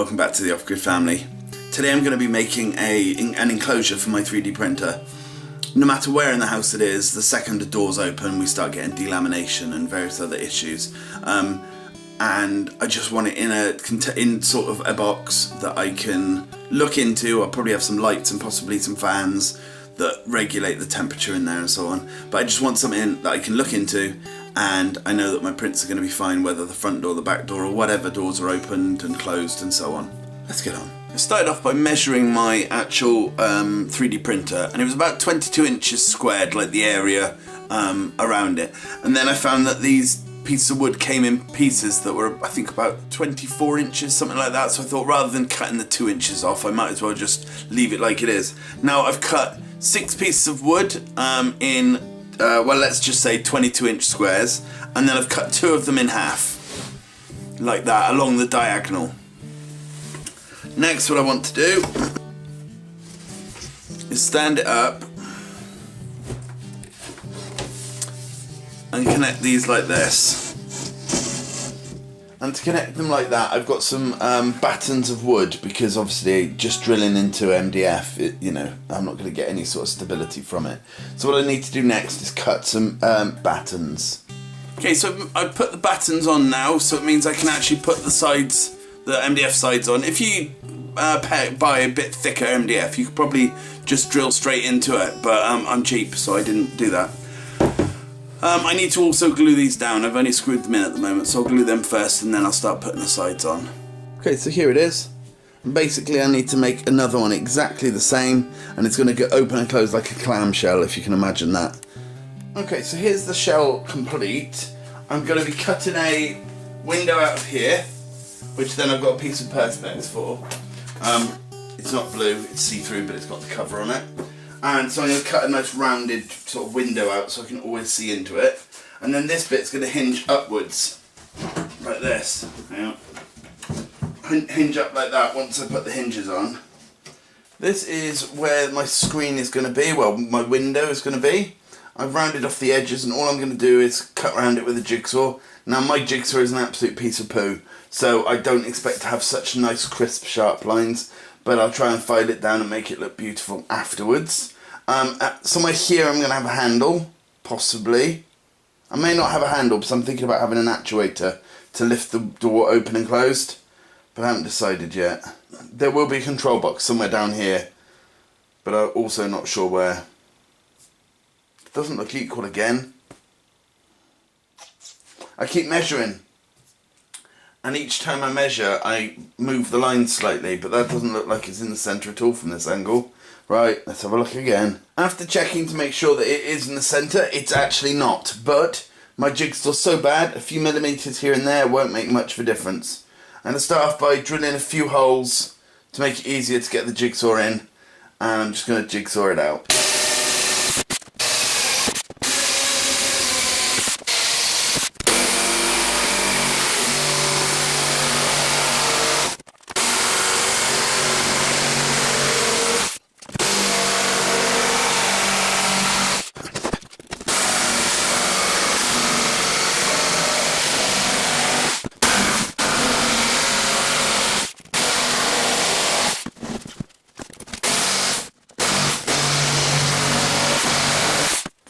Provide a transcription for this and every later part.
welcome back to the Off-Grid family. Today I'm going to be making an enclosure for my 3D printer. No matter where in the house it is, the second the doors open we start getting delamination and various other issues. And I just want it in sort of a box that I can look into. I'll probably have some lights and possibly some fans that regulate the temperature in there and so on. But I just want something that I can look into, and I know that my prints are going to be fine whether the front door, the back door, or whatever doors are opened and closed and so on. Let's get on. I started off by measuring my actual 3D printer, and it was about 22 inches squared, like the area around it. And then I found that these pieces of wood came in pieces that were, I think, about 24 inches, something like that. So I thought rather than cutting the 2 inches off, I might as well just leave it like it is. Now I've cut 6 pieces of wood in, well, let's just say 22-inch squares, and then I've cut 2 of them in half, like that, along the diagonal. Next, what I want to do is stand it up and connect these like this. And to connect them like that, I've got some battens of wood, because obviously just drilling into MDF, you know, I'm not going to get any sort of stability from it. So what I need to do next is cut some battens. Okay, so I've put the battens on now, so it means I can actually put the sides, the MDF sides on. If you buy a bit thicker MDF, you could probably just drill straight into it, but I'm cheap, so I didn't do that. I need to also glue these down. I've only screwed them in at the moment, so I'll glue them first and then I'll start putting the sides on. Okay, so here it is. And basically I need to make another one exactly the same, and it's going to get open and close like a clamshell, if you can imagine that. Okay, so here's the shell complete. I'm going to be cutting a window out of here, which then I've got a piece of perspex for. It's not blue, it's see-through, but it's got the cover on it. And so I'm going to cut a nice rounded sort of window out so I can always see into it. And then this bit's going to hinge upwards, like this. Hang on. Hinge up like that once I put the hinges on. This is where my screen is going to be, well, my window is going to be. I've rounded off the edges, and all I'm going to do is cut around it with a jigsaw. Now my jigsaw is an absolute piece of poo, so I don't expect to have such nice crisp sharp lines, but I'll try and file it down and make it look beautiful afterwards. Somewhere here I'm going to have a handle, possibly. I may not have a handle because I'm thinking about having an actuator to lift the door open and closed, but I haven't decided yet. There will be a control box somewhere down here, but I'm also not sure where. It doesn't look equal again. I keep measuring, and each time I measure I move the line slightly, but that doesn't look like it's in the centre at all from this angle. Right, let's have a look again. After checking to make sure that it is in the centre, it's actually not. But my jigsaw's so bad, a few millimetres here and there won't make much of a difference. I'm going to start off by drilling a few holes to make it easier to get the jigsaw in. And I'm just going to jigsaw it out.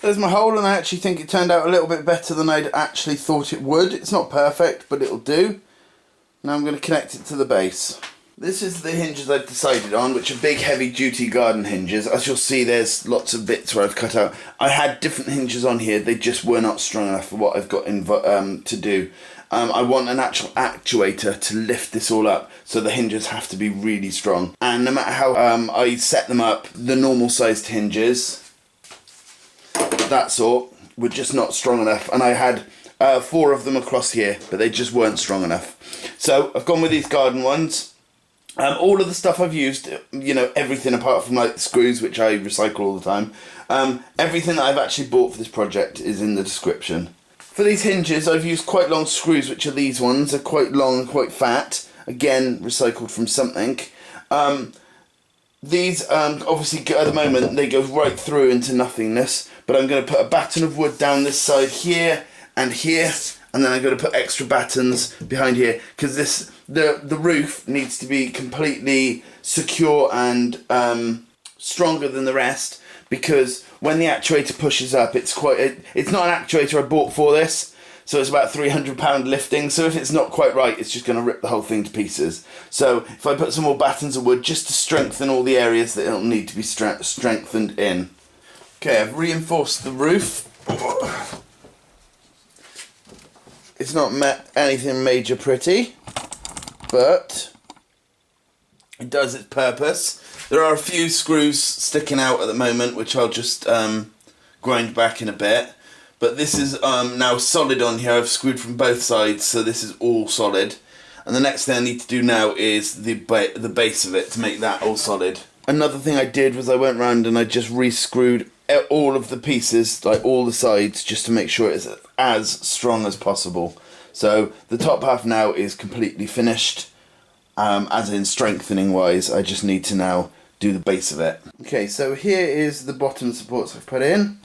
There's my hole, and I actually think it turned out a little bit better than I'd actually thought it would. It's not perfect, but it'll do. Now I'm going to connect it to the base. This is the hinges I've decided on, which are big heavy duty garden hinges. As you'll see, there's lots of bits where I've cut out. I had different hinges on here, they just were not strong enough for what I've got to do. I want an actual actuator to lift this all up, so the hinges have to be really strong. And no matter how I set them up, the normal sized hinges, that sort, were just not strong enough, and I had 4 of them across here, but they just weren't strong enough. So I've gone with these garden ones. All of the stuff I've used, you know, everything apart from like the screws, which I recycle all the time, everything that I've actually bought for this project is in the description. For these hinges I've used quite long screws, which are these ones. They're quite long and quite fat, again recycled from something. These obviously at the moment they go right through into nothingness, but I'm going to put a batten of wood down this side here and here, and then I'm going to put extra battens behind here because the roof needs to be completely secure and stronger than the rest, because when the actuator pushes up, it's not an actuator I bought for this, so it's about £300 lifting, so if it's not quite right, it's just going to rip the whole thing to pieces. So if I put some more battens of wood just to strengthen all the areas that it'll need to be strengthened in. Okay, I've reinforced the roof. It's not anything major pretty, but it does its purpose. There are a few screws sticking out at the moment, which I'll just grind back in a bit. But this is now solid on here. I've screwed from both sides, so this is all solid. And the next thing I need to do now is the base of it to make that all solid. Another thing I did was I went round and I just re-screwed all of the pieces, like all the sides, just to make sure it's as strong as possible. So the top half now is completely finished, as in strengthening wise. I just need to now do the base of it. Okay, so here is the bottom supports I've put in,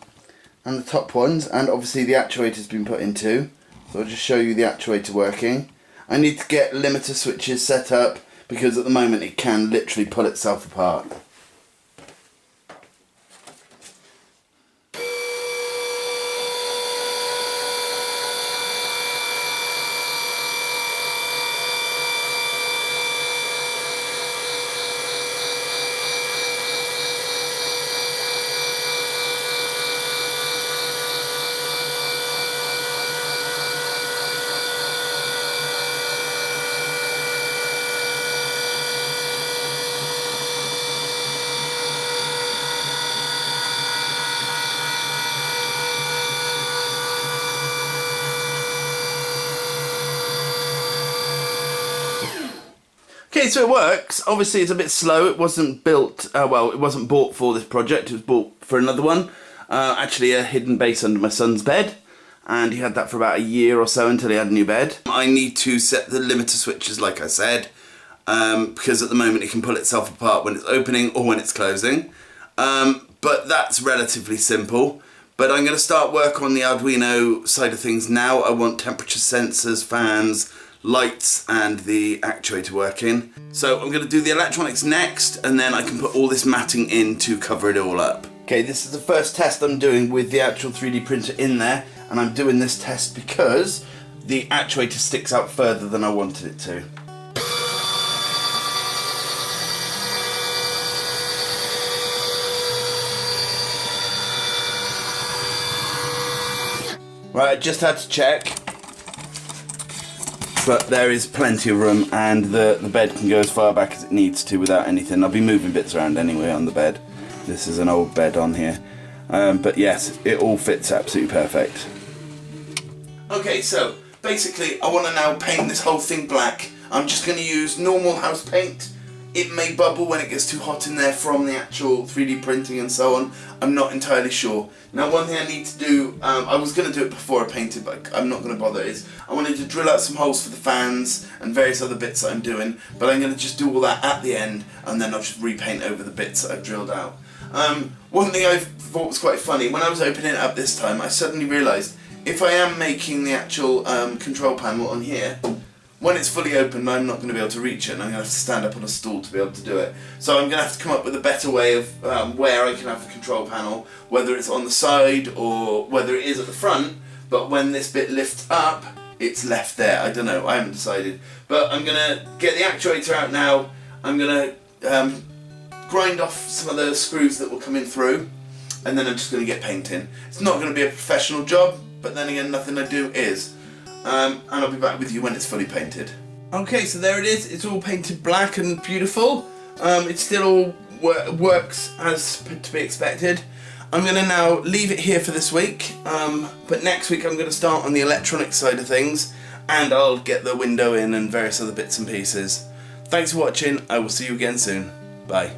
and the top ones, and obviously the actuator's been put in too. So I'll just show you the actuator working. I need to get limiter switches set up because at the moment it can literally pull itself apart. Okay, so it works. Obviously it's a bit slow. It wasn't built, well, it wasn't bought for this project. It was bought for another one. Actually a hidden base under my son's bed. And he had that for about a year or so until he had a new bed. I need to set the limiter switches, like I said, because at the moment it can pull itself apart when it's opening or when it's closing. But that's relatively simple. But I'm going to start work on the Arduino side of things now. I want temperature sensors, fans, lights and the actuator working. So I'm going to do the electronics next, and then I can put all this matting in to cover it all up. Okay, this is the first test I'm doing with the actual 3D printer in there, and I'm doing this test because the actuator sticks out further than I wanted it to. Right, I just had to check. But there is plenty of room, and the bed can go as far back as it needs to without anything. I'll be moving bits around anyway on the bed. This is an old bed on here. But yes, it all fits absolutely perfect. Okay, so basically I want to now paint this whole thing black. I'm just going to use normal house paint. It may bubble when it gets too hot in there from the actual 3D printing and so on. I'm not entirely sure. Now one thing I need to do, I was going to do it before I painted, but I'm not going to bother, is I wanted to drill out some holes for the fans and various other bits that I'm doing, but I'm going to just do all that at the end, and then I'll just repaint over the bits that I've drilled out. One thing I thought was quite funny, when I was opening it up this time, I suddenly realised if I am making the actual control panel on here, when it's fully open, I'm not going to be able to reach it, and I'm going to have to stand up on a stool to be able to do it. So I'm going to have to come up with a better way of where I can have the control panel, whether it's on the side or whether it is at the front, but when this bit lifts up, it's left there. I don't know, I haven't decided. But I'm going to get the actuator out now. I'm going to grind off some of the screws that will come in through, and then I'm just going to get painting. It's not going to be a professional job, but then again, nothing I do is. And I'll be back with you when it's fully painted. Okay, so there it is. It's all painted black and beautiful. It still all works as to be expected. I'm going to now leave it here for this week, but next week I'm going to start on the electronic side of things, and I'll get the window in and various other bits and pieces. Thanks for watching. I will see you again soon. Bye.